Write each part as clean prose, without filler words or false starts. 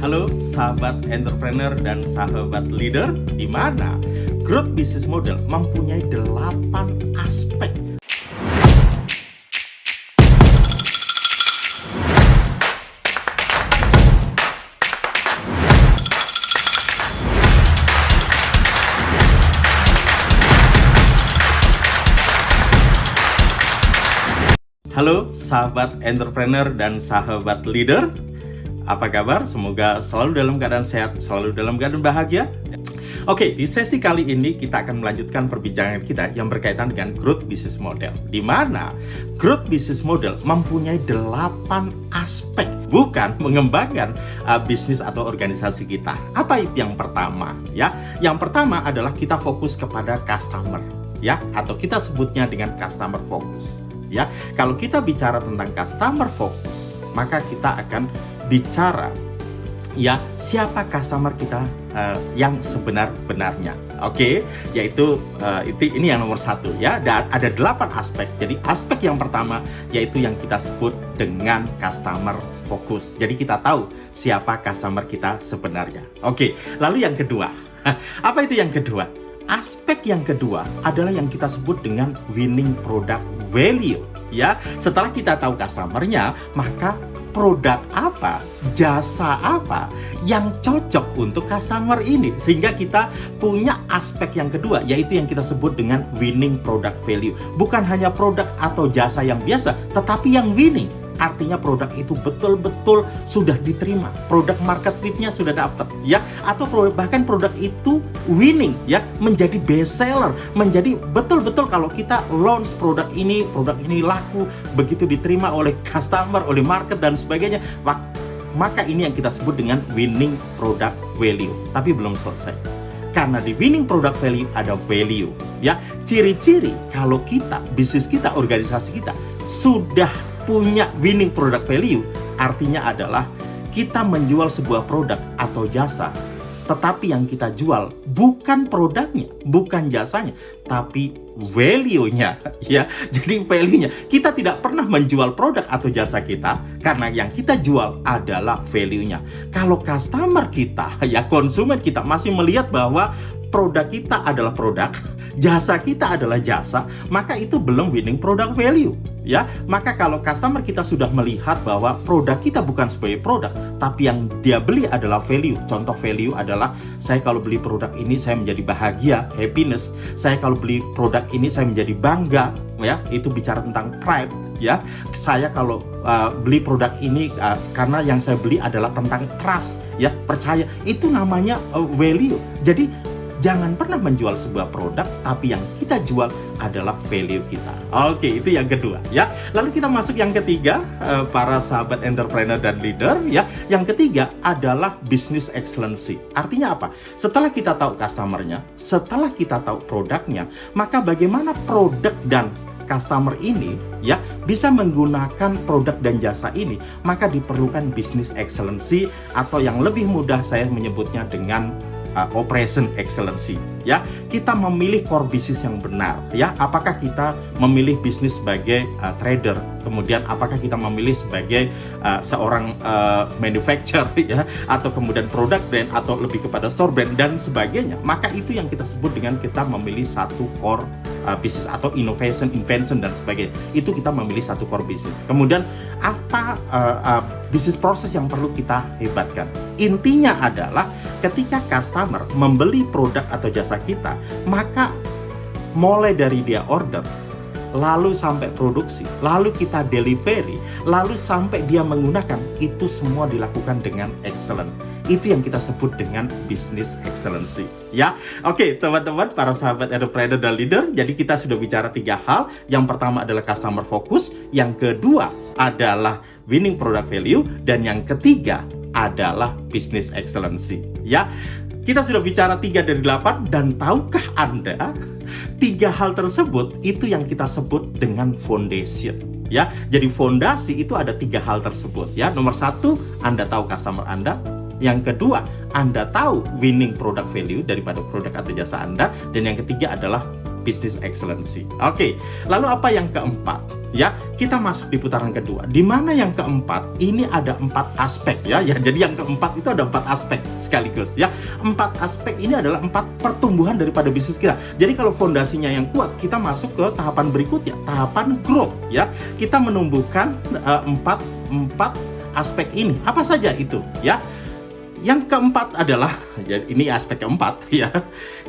Halo sahabat entrepreneur dan sahabat leader, di mana growth business model mempunyai 8 aspek. Halo sahabat entrepreneur dan sahabat leader, apa kabar? Semoga selalu dalam keadaan sehat, selalu dalam keadaan bahagia. Oke, di sesi kali ini kita akan melanjutkan perbincangan kita yang berkaitan dengan growth business model, di mana growth business model mempunyai 8 aspek, bukan mengembangkan bisnis atau organisasi kita. Apa itu yang pertama? Ya, yang pertama adalah kita fokus kepada customer, ya, atau kita sebutnya dengan customer focus. Ya, kalau kita bicara tentang customer focus, maka kita akan bicara ya siapa customer kita yang sebenar-benarnya. Oke, yaitu ini yang nomor 1 ya. Dan ada 8 aspek. Jadi aspek yang pertama yaitu yang kita sebut dengan customer focus. Jadi kita tahu siapa customer kita sebenarnya. Oke, lalu yang kedua. Apa itu yang kedua? Aspek yang kedua adalah yang kita sebut dengan winning product value. Ya, setelah kita tahu customernya, maka produk apa, jasa apa yang cocok untuk customer ini, sehingga kita punya aspek yang kedua, yaitu yang kita sebut dengan winning product value. Bukan hanya produk atau jasa yang biasa, tetapi yang winning. Artinya produk itu betul-betul sudah diterima, produk market fit-nya sudah dapat, ya, atau bahkan produk itu winning, ya, menjadi best seller, menjadi betul-betul kalau kita launch produk ini laku, begitu diterima oleh customer, oleh market dan sebagainya, maka ini yang kita sebut dengan winning product value. Tapi belum selesai. Karena di winning product value ada value, ya. Ciri-ciri kalau kita, bisnis kita, organisasi kita sudah punya winning product value, artinya adalah kita menjual sebuah produk atau jasa, tetapi yang kita jual bukan produknya, bukan jasanya, tapi value-nya, ya. Jadi value-nya, kita tidak pernah menjual produk atau jasa kita, karena yang kita jual adalah value-nya. Kalau customer kita, ya, konsumen kita masih melihat bahwa produk kita adalah produk, jasa kita adalah jasa, maka itu belum winning product value, ya. Maka kalau customer kita sudah melihat bahwa produk kita bukan sebagai produk, tapi yang dia beli adalah value. Contoh value adalah, saya kalau beli produk ini saya menjadi bahagia, happiness. Saya kalau beli produk ini saya menjadi bangga, ya. Itu bicara tentang pride, ya. Saya kalau beli produk ini karena yang saya beli adalah tentang trust, ya, percaya. Itu namanya value. Jadi jangan pernah menjual sebuah produk, tapi yang kita jual adalah value kita. Oke, itu yang kedua, ya. Lalu kita masuk yang ketiga, para sahabat entrepreneur dan leader, ya. Yang ketiga adalah business excellency. Artinya apa? Setelah kita tahu customernya, setelah kita tahu produknya, maka bagaimana produk dan customer ini, ya, bisa menggunakan produk dan jasa ini, maka diperlukan business excellency, atau yang lebih mudah saya menyebutnya dengan operation excellency, ya. Kita memilih core bisnis yang benar, ya. Apakah kita memilih bisnis sebagai trader, kemudian apakah kita memilih sebagai seorang manufacturer, ya, atau kemudian product brand, atau lebih kepada store brand dan sebagainya. Maka itu yang kita sebut dengan kita memilih satu core bisnis atau innovation, invention dan sebagainya. Itu kita memilih satu core bisnis. Kemudian apa bisnis proses yang perlu kita hebatkan? Intinya adalah ketika customer membeli produk atau jasa kita, maka mulai dari dia order, lalu sampai produksi, lalu kita delivery, lalu sampai dia menggunakan, itu semua dilakukan dengan excellent. Itu yang kita sebut dengan business excellency, ya. Oke, teman-teman, para sahabat entrepreneur dan leader, jadi kita sudah bicara 3 hal. Yang pertama adalah customer focus, yang kedua adalah winning product value, dan yang ketiga adalah business excellency, ya. Kita sudah bicara 3 dari 8, dan tahukah Anda 3 hal tersebut itu yang kita sebut dengan foundation, ya. Jadi fondasi itu ada 3 hal tersebut, ya. Nomor 1, Anda tahu customer Anda. Yang kedua, Anda tahu winning product value daripada produk atau jasa Anda. Dan yang ketiga adalah business excellency. Oke, lalu apa yang keempat? Ya, kita masuk di putaran kedua. Di mana yang keempat? Ini ada 4 aspek ya. Jadi yang keempat itu ada 4 aspek sekaligus ya. 4 aspek ini adalah 4 pertumbuhan daripada bisnis kita. Jadi kalau fondasinya yang kuat, kita masuk ke tahapan berikutnya, tahapan growth ya. Kita menumbuhkan 4 aspek ini. Apa saja itu ya? Yang keempat adalah, ya ini aspek keempat ya,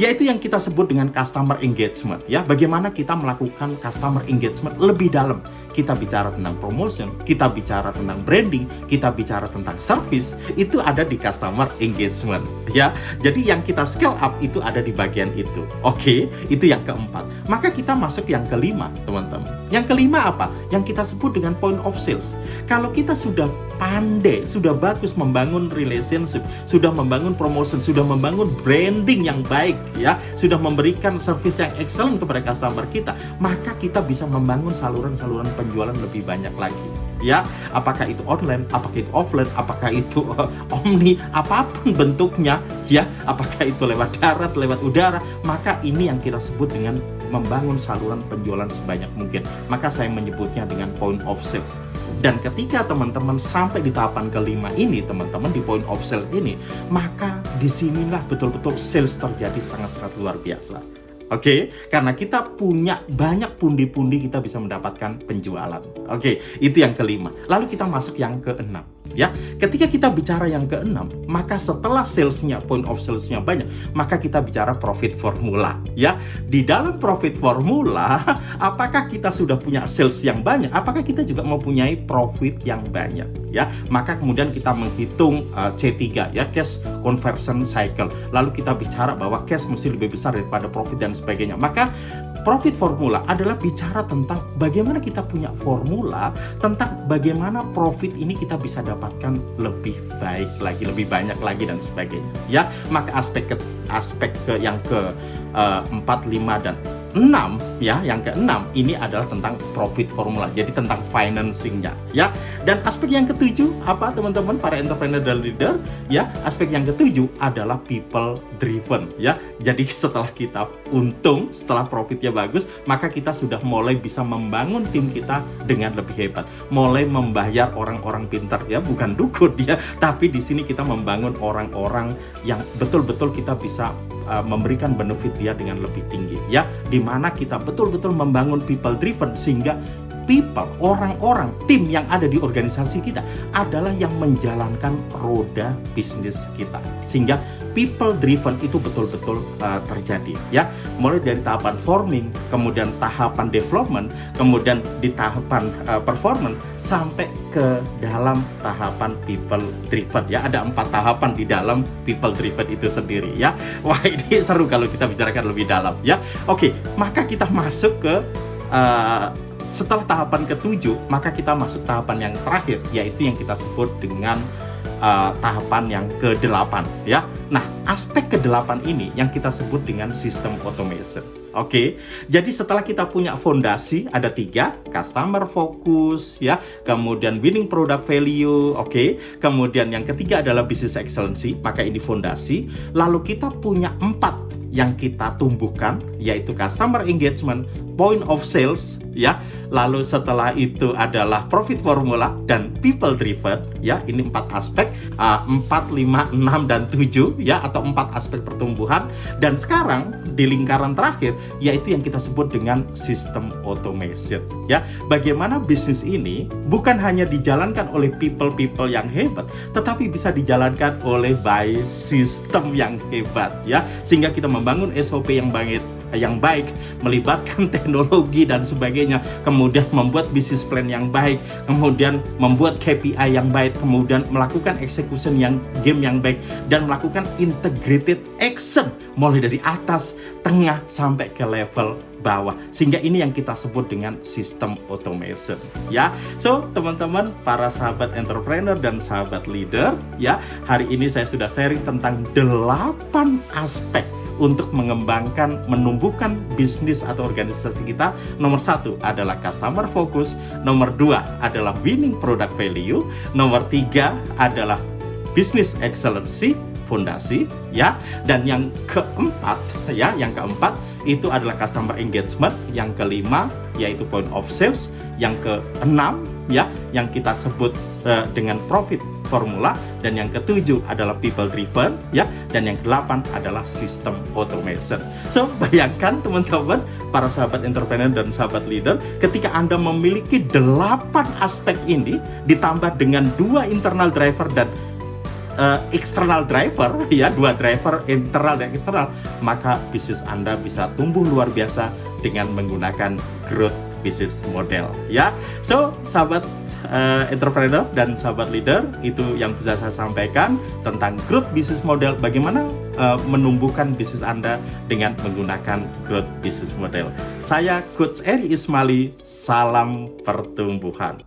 yaitu yang kita sebut dengan customer engagement ya. Bagaimana kita melakukan customer engagement lebih dalam. Kita bicara tentang promotion, kita bicara tentang branding, kita bicara tentang service, itu ada di customer engagement ya. Jadi yang kita scale up itu ada di bagian itu. Oke, itu yang keempat. Maka kita masuk yang kelima, teman-teman. Yang kelima apa? Yang kita sebut dengan point of sales. Kalau kita sudah pandai, sudah bagus membangun relationship, sudah membangun promotion, sudah membangun branding yang baik ya, sudah memberikan service yang excellent kepada customer kita, maka kita bisa membangun saluran-saluran penjualan lebih banyak lagi ya. Apakah itu online, apakah itu offline, apakah itu omni, apapun bentuknya ya, apakah itu lewat darat, lewat udara, maka ini yang kita sebut dengan membangun saluran penjualan sebanyak mungkin. Maka saya menyebutnya dengan point of sales. Dan ketika teman-teman sampai di tahapan kelima ini, teman-teman di point of sales ini, maka disinilah betul-betul sales terjadi sangat-sangat luar biasa. Oke, karena kita punya banyak pundi-pundi kita bisa mendapatkan penjualan. Oke, itu yang kelima. Lalu kita masuk yang keenam. Ya, ketika kita bicara yang keenam, maka setelah salesnya, point of salesnya banyak, maka kita bicara profit formula. Ya, di dalam profit formula, apakah kita sudah punya sales yang banyak? Apakah kita juga mempunyai profit yang banyak? Ya, maka kemudian kita menghitung C3 ya, cash conversion cycle. Lalu kita bicara bahwa cash mesti lebih besar daripada profit dan sebagainya. Maka profit formula adalah bicara tentang bagaimana kita punya formula tentang bagaimana profit ini kita bisa dapatkan lebih baik lagi, lebih banyak lagi dan sebagainya. Ya, maka aspek yang ke 4, 5 dan 6 ya, yang ke-6 ini adalah tentang profit formula. Jadi tentang financingnya ya. Dan aspek yang ketujuh apa teman-teman para entrepreneur dan leader ya? Aspek yang ketujuh adalah people driven ya. Jadi setelah kita untung, setelah profitnya bagus, maka kita sudah mulai bisa membangun tim kita dengan lebih hebat. Mulai membayar orang-orang pintar ya, bukan dukun ya, tapi di sini kita membangun orang-orang yang betul-betul kita bisa memberikan benefit dia dengan lebih tinggi ya, dimana kita betul-betul membangun people driven sehingga people, orang-orang, tim yang ada di organisasi kita adalah yang menjalankan roda bisnis kita, sehingga people driven itu betul-betul terjadi ya, mulai dari tahapan forming, kemudian tahapan development, kemudian di tahapan performance sampai ke dalam tahapan people driven ya. Ada 4 tahapan di dalam people driven itu sendiri ya. Wah, ini seru kalau kita bicarakan lebih dalam ya. Oke, maka kita masuk ke setelah tahapan ke-7, maka kita masuk tahapan yang terakhir, yaitu yang kita sebut dengan tahapan yang ke-8 ya. Nah, aspek ke-8 ini yang kita sebut dengan sistem automation. Oke, jadi setelah kita punya fondasi ada 3, customer focus ya, kemudian winning product value, oke, kemudian yang ketiga adalah business excellency, maka ini fondasi. Lalu kita punya 4 yang kita tumbuhkan, yaitu customer engagement, point of sales ya, lalu setelah itu adalah profit formula dan people driven ya. Ini 4 aspek, 4, 5, 6 dan 7 ya, atau 4 aspek pertumbuhan. Dan sekarang di lingkaran terakhir yaitu yang kita sebut dengan sistem automation ya. Bagaimana bisnis ini bukan hanya dijalankan oleh people yang hebat, tetapi bisa dijalankan oleh by system yang hebat ya, sehingga kita membangun SOP yang baik, melibatkan teknologi dan sebagainya, kemudian membuat bisnis plan yang baik, kemudian membuat KPI yang baik, kemudian melakukan execution game yang baik, dan melakukan integrated action mulai dari atas, tengah sampai ke level bawah, sehingga ini yang kita sebut dengan sistem automation ya. So teman-teman para sahabat entrepreneur dan sahabat leader ya, hari ini saya sudah sharing tentang 8 aspek untuk mengembangkan, menumbuhkan bisnis atau organisasi kita. Nomor 1 adalah customer focus, nomor 2 adalah winning product value, nomor 3 adalah Business Excellency Fondasi, ya. Dan yang keempat, ya, yang keempat itu adalah customer engagement. Yang kelima yaitu point of sales. Yang keenam, ya, yang kita sebut dengan profit formula. Dan yang ketujuh adalah people driven, ya. Dan yang delapan adalah system automation. So, bayangkan teman-teman, para sahabat entrepreneur dan sahabat leader, ketika Anda memiliki 8 aspek ini ditambah dengan 2 internal driver dan external driver, ya, 2 driver internal dan eksternal, maka bisnis Anda bisa tumbuh luar biasa dengan menggunakan growth business model, ya. So, sahabat entrepreneur dan sahabat leader, itu yang bisa saya sampaikan tentang growth business model, bagaimana menumbuhkan bisnis Anda dengan menggunakan growth business model. Saya Coach Eri Ismaili, salam pertumbuhan.